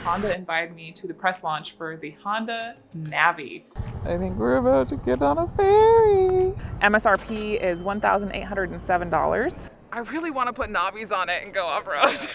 Honda invited me to the press launch for the Honda Navi. I think we're about to get on a ferry. MSRP is $1,807. I really want to put Navis on it and go off-road.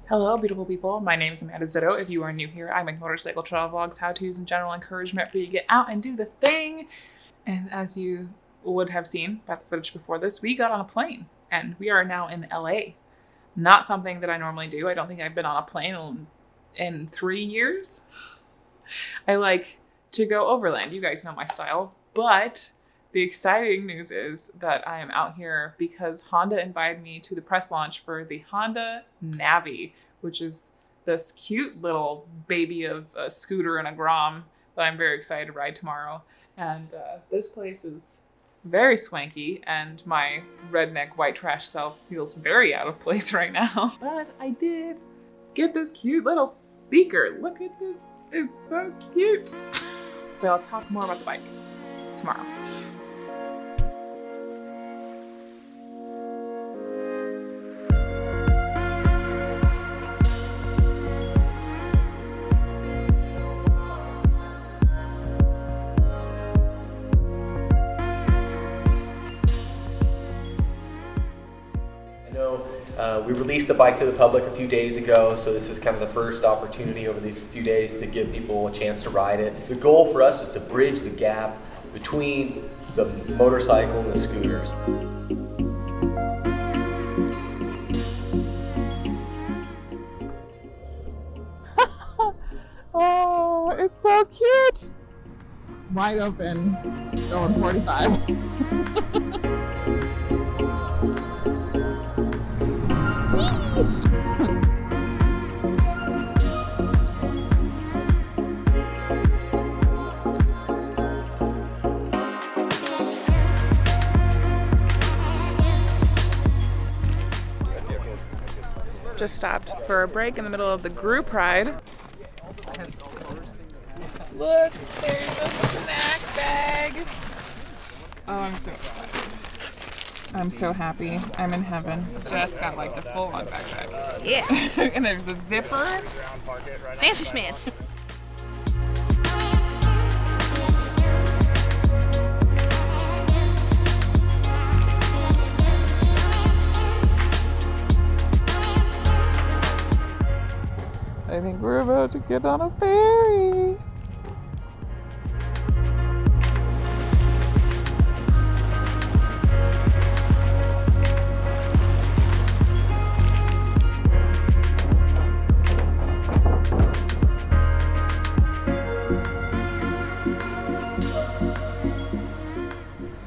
Hello, beautiful people. My name is Amanda Zitto. If you are new here, I make motorcycle travel vlogs, how-tos, and general encouragement for you to get out and do the thing. And as you would have seen by the footage before this, we got on a plane and we are now in LA. Not something that I normally do. I don't think I've been on a plane in 3 years. I like to go overland. You guys know my style. But the exciting news is that I am out here because Honda invited me to the press launch for the Honda Navi, which is this cute little baby of a scooter and a Grom that I'm very excited to ride tomorrow. And this place is very swanky, and my redneck white trash self feels very out of place right now. But I did get this cute little speaker. Look at this. It's so cute. But I'll talk more about the bike tomorrow. We released the bike to the public a few days ago, so this is kind of the first opportunity over these few days to give people a chance to ride it. The goal for us is to bridge the gap between the motorcycle and the scooters. Oh, it's so cute. Wide open, going 45. Just stopped for a break in the middle of the group ride. Look, there's a snack bag. Oh, I'm so excited. I'm so happy. I'm in heaven. Jess got like the full-on backpack. Yeah. And there's a zipper. Fancy schmancy. I think we're about to get on a ferry.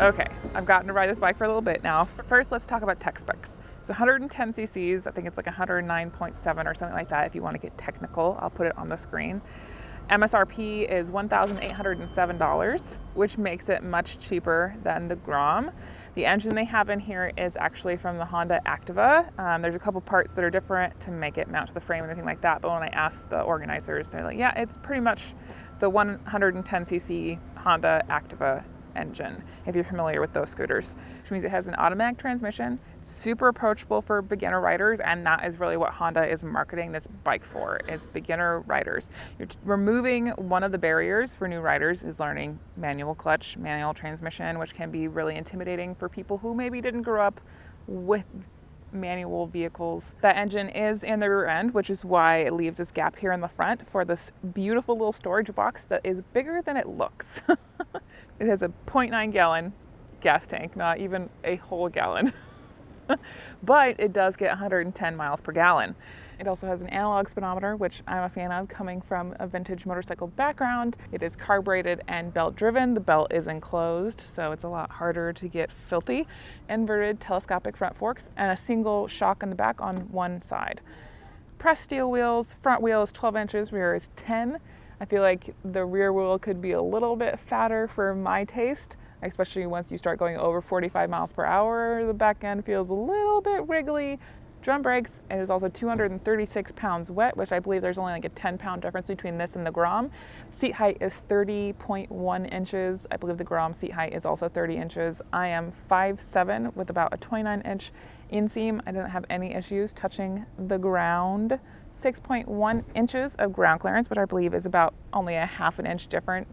Okay, I've gotten to ride this bike for a little bit now. First, let's talk about tech specs. It's 110 cc's. I think it's like 109.7 or something like that if you want to get technical. I'll put it on the screen. MSRP is $1,807, which makes it much cheaper than the Grom. The engine they have in here is actually from the Honda Activa. There's a couple parts that are different to make it mount to the frame and anything like that, but when I asked the organizers, they're like, yeah, it's pretty much the 110cc Honda Activa engine, if you're familiar with those scooters, which means it has an automatic transmission. It's super approachable for beginner riders, and that is really what Honda is marketing this bike for, is beginner riders. You're removing one of the barriers for new riders is learning manual clutch, manual transmission, which can be really intimidating for people who maybe didn't grow up with manual vehicles. That engine is in the rear end, which is why it leaves this gap here in the front for this beautiful little storage box that is bigger than it looks. It has a 0.9 gallon gas tank, not even a whole gallon. But it does get 110 miles per gallon. It also has an analog speedometer, which I'm a fan of coming from a vintage motorcycle background. It is carbureted and belt driven. The belt is enclosed, so it's a lot harder to get filthy. Inverted telescopic front forks and a single shock in the back on one side. Pressed steel wheels, front wheel is 12 inches, rear is 10. I feel like the rear wheel could be a little bit fatter for my taste, especially once you start going over 45 miles per hour. The back end feels a little bit wriggly. drum brakes. It is also 236 pounds wet, which I believe there's only like a 10-pound difference between this and the Grom. Seat height is 30.1 inches. I believe the Grom seat height is also 30 inches. I am 5'7" with about a 29-inch inseam. I didn't have any issues touching the ground. 6.1 inches of ground clearance, which I believe is about only a half an inch different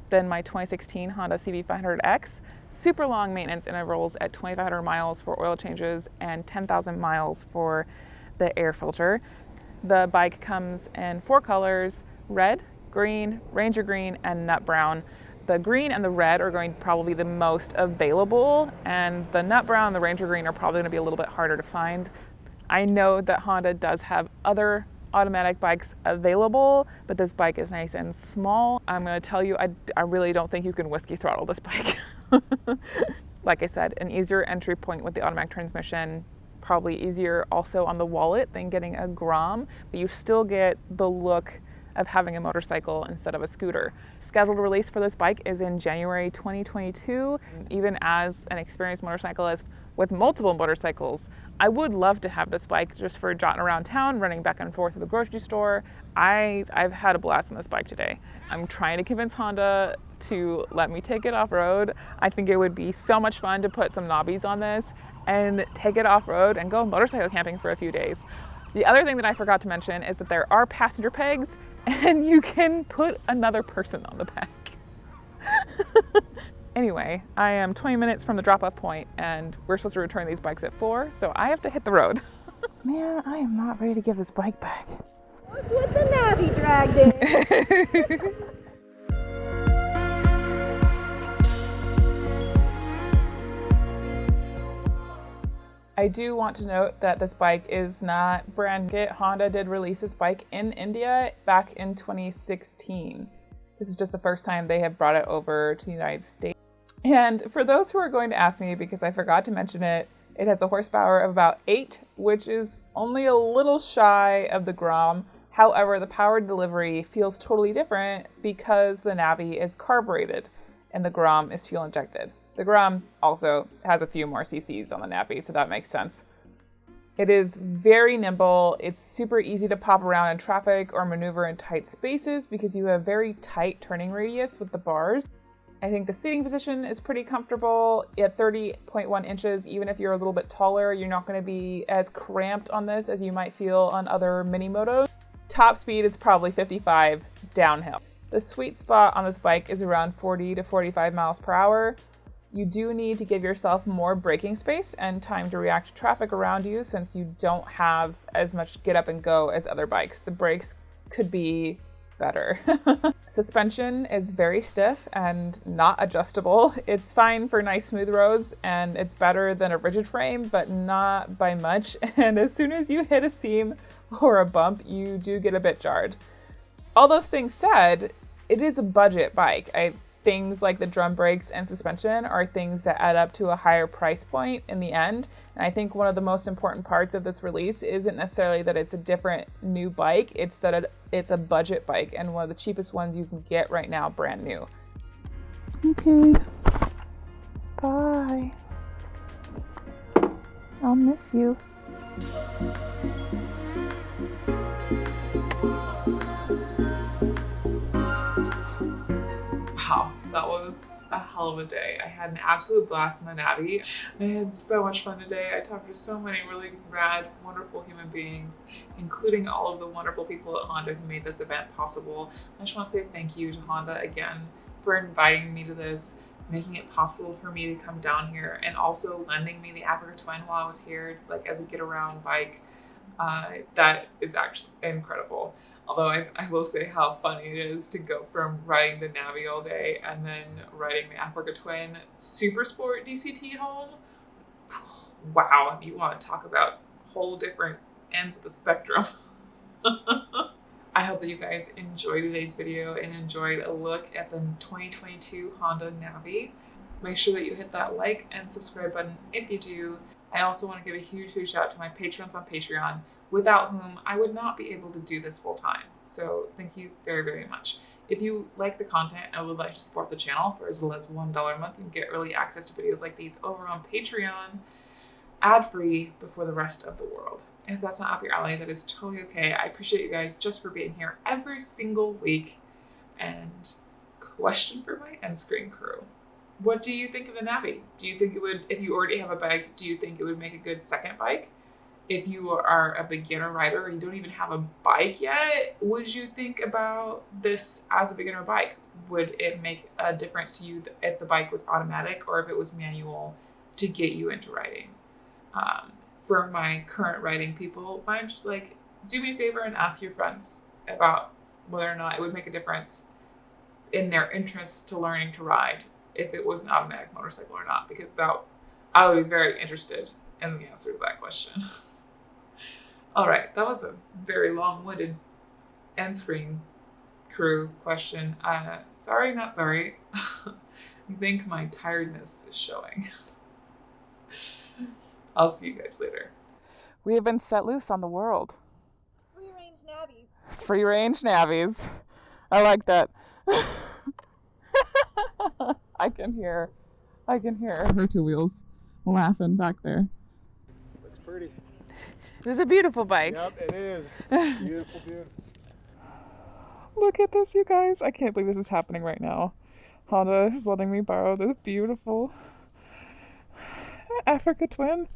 than my 2016 Honda CB500X. Super long maintenance intervals at 2,500 miles for oil changes and 10,000 miles for the air filter. The bike comes in 4 colors: red, green, ranger green, and nut brown. The green and the red are going to probably be the most available, and the nut brown and the ranger green are probably going to be a little bit harder to find. I know that Honda does have other automatic bikes available, but this bike is nice and small. I'm going to tell you, I really don't think you can whiskey throttle this bike. Like I said, an easier entry point with the automatic transmission, probably easier also on the wallet than getting a Grom, but you still get the look of having a motorcycle instead of a scooter. Scheduled release for this bike is in January 2022. Even as an experienced motorcyclist with multiple motorcycles, I would love to have this bike just for jotting around town, running back and forth to the grocery store. I've had a blast on this bike today. I'm trying to convince Honda to let me take it off-road. I think it would be so much fun to put some Navis on this and take it off-road and go motorcycle camping for a few days. The other thing that I forgot to mention is that there are passenger pegs and you can put another person on the back. Anyway, I am 20 minutes from the drop-off point and we're supposed to return these bikes at 4, so I have to hit the road. Man, I am not ready to give this bike back. Look what the Navi dragged in. I do want to note that this bike is not brand new. Honda did release this bike in India back in 2016. This is just the first time they have brought it over to the United States. And for those who are going to ask me, because I forgot to mention it, it has a horsepower of about 8, which is only a little shy of the Grom. However, the power delivery feels totally different because the Navi is carbureted and the Grom is fuel injected. The Grom also has a few more cc's on the Navi, so that makes sense. It is very nimble. It's super easy to pop around in traffic or maneuver in tight spaces because you have very tight turning radius with the bars. I think the seating position is pretty comfortable at 30.1 inches. Even if you're a little bit taller, you're not going to be as cramped on this as you might feel on other Mini Motos. Top speed is probably 55 downhill. The sweet spot on this bike is around 40 to 45 miles per hour. You do need to give yourself more braking space and time to react to traffic around you since you don't have as much get up and go as other bikes. The brakes could be better. Suspension is very stiff and not adjustable. It's fine for nice smooth roads and it's better than a rigid frame, but not by much. And as soon as you hit a seam or a bump, you do get a bit jarred. All those things said, it is a budget bike. Things like the drum brakes and suspension are things that add up to a higher price point in the end. And I think one of the most important parts of this release isn't necessarily that it's a different new bike, it's that it's a budget bike and one of the cheapest ones you can get right now, brand new. Okay, bye. I'll miss you. Wow, that was a hell of a day. I had an absolute blast in the Navi. I had so much fun today. I talked to so many really rad, wonderful human beings, including all of the wonderful people at Honda who made this event possible. I just want to say thank you to Honda again for inviting me to this, making it possible for me to come down here, and also lending me the Africa Twin while I was here, like as a get-around bike. That is actually incredible. Although I will say how funny it is to go from riding the Navi all day and then riding the Africa Twin Super Sport DCT home. Wow, you want to talk about whole different ends of the spectrum. I hope that you guys enjoyed today's video and enjoyed a look at the 2022 Honda Navi. Make sure that you hit that like and subscribe button if you do. I also want to give a huge shout out to my patrons on Patreon, without whom I would not be able to do this full time. So thank you very much. If you like the content and would like to support the channel for as little as $1 a month, you can get early access to videos like these over on Patreon. ad-free before the rest of the world. If that's not up your alley, that is totally okay. I appreciate you guys just for being here every single week. And question for my end screen crew. What do you think of the Navi? Do you think it would, if you already have a bike, do you think it would make a good second bike? If you are a beginner rider or you don't even have a bike yet, would you think about this as a beginner bike? Would it make a difference to you if the bike was automatic or if it was manual to get you into riding? For my current riding people, why don't you do me a favor and ask your friends about whether or not it would make a difference in their interest to learning to ride if it was an automatic motorcycle or not, because I would be very interested in the answer to that question. All right, that was a very long-winded end screen crew question. Sorry, not sorry. I think my tiredness is showing. I'll see you guys later. We have been set loose on the world. Free-range Navis. Free-range Navis. I like that. I can hear her two wheels laughing back there. Looks pretty. This is a beautiful bike. Yep, it is. Beautiful, beautiful. Look at this, you guys. I can't believe this is happening right now. Honda is letting me borrow this beautiful Africa Twin.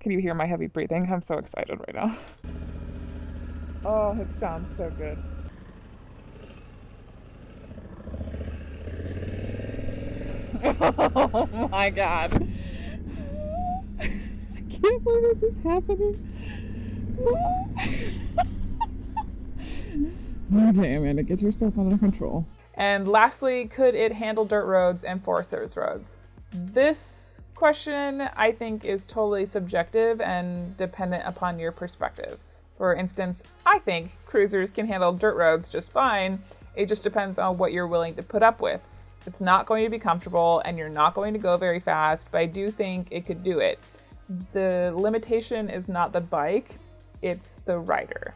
Can you hear my heavy breathing? I'm so excited right now. Oh, it sounds so good. Oh my God. I can't believe this is happening. Okay, Amanda, get yourself under control. And lastly, could it handle dirt roads and Forest Service roads? This question, I think, is totally subjective and dependent upon your perspective. For instance, I think cruisers can handle dirt roads just fine. It just depends on what you're willing to put up with. It's not going to be comfortable and you're not going to go very fast, but I do think it could do it. The limitation is not the bike, it's the rider.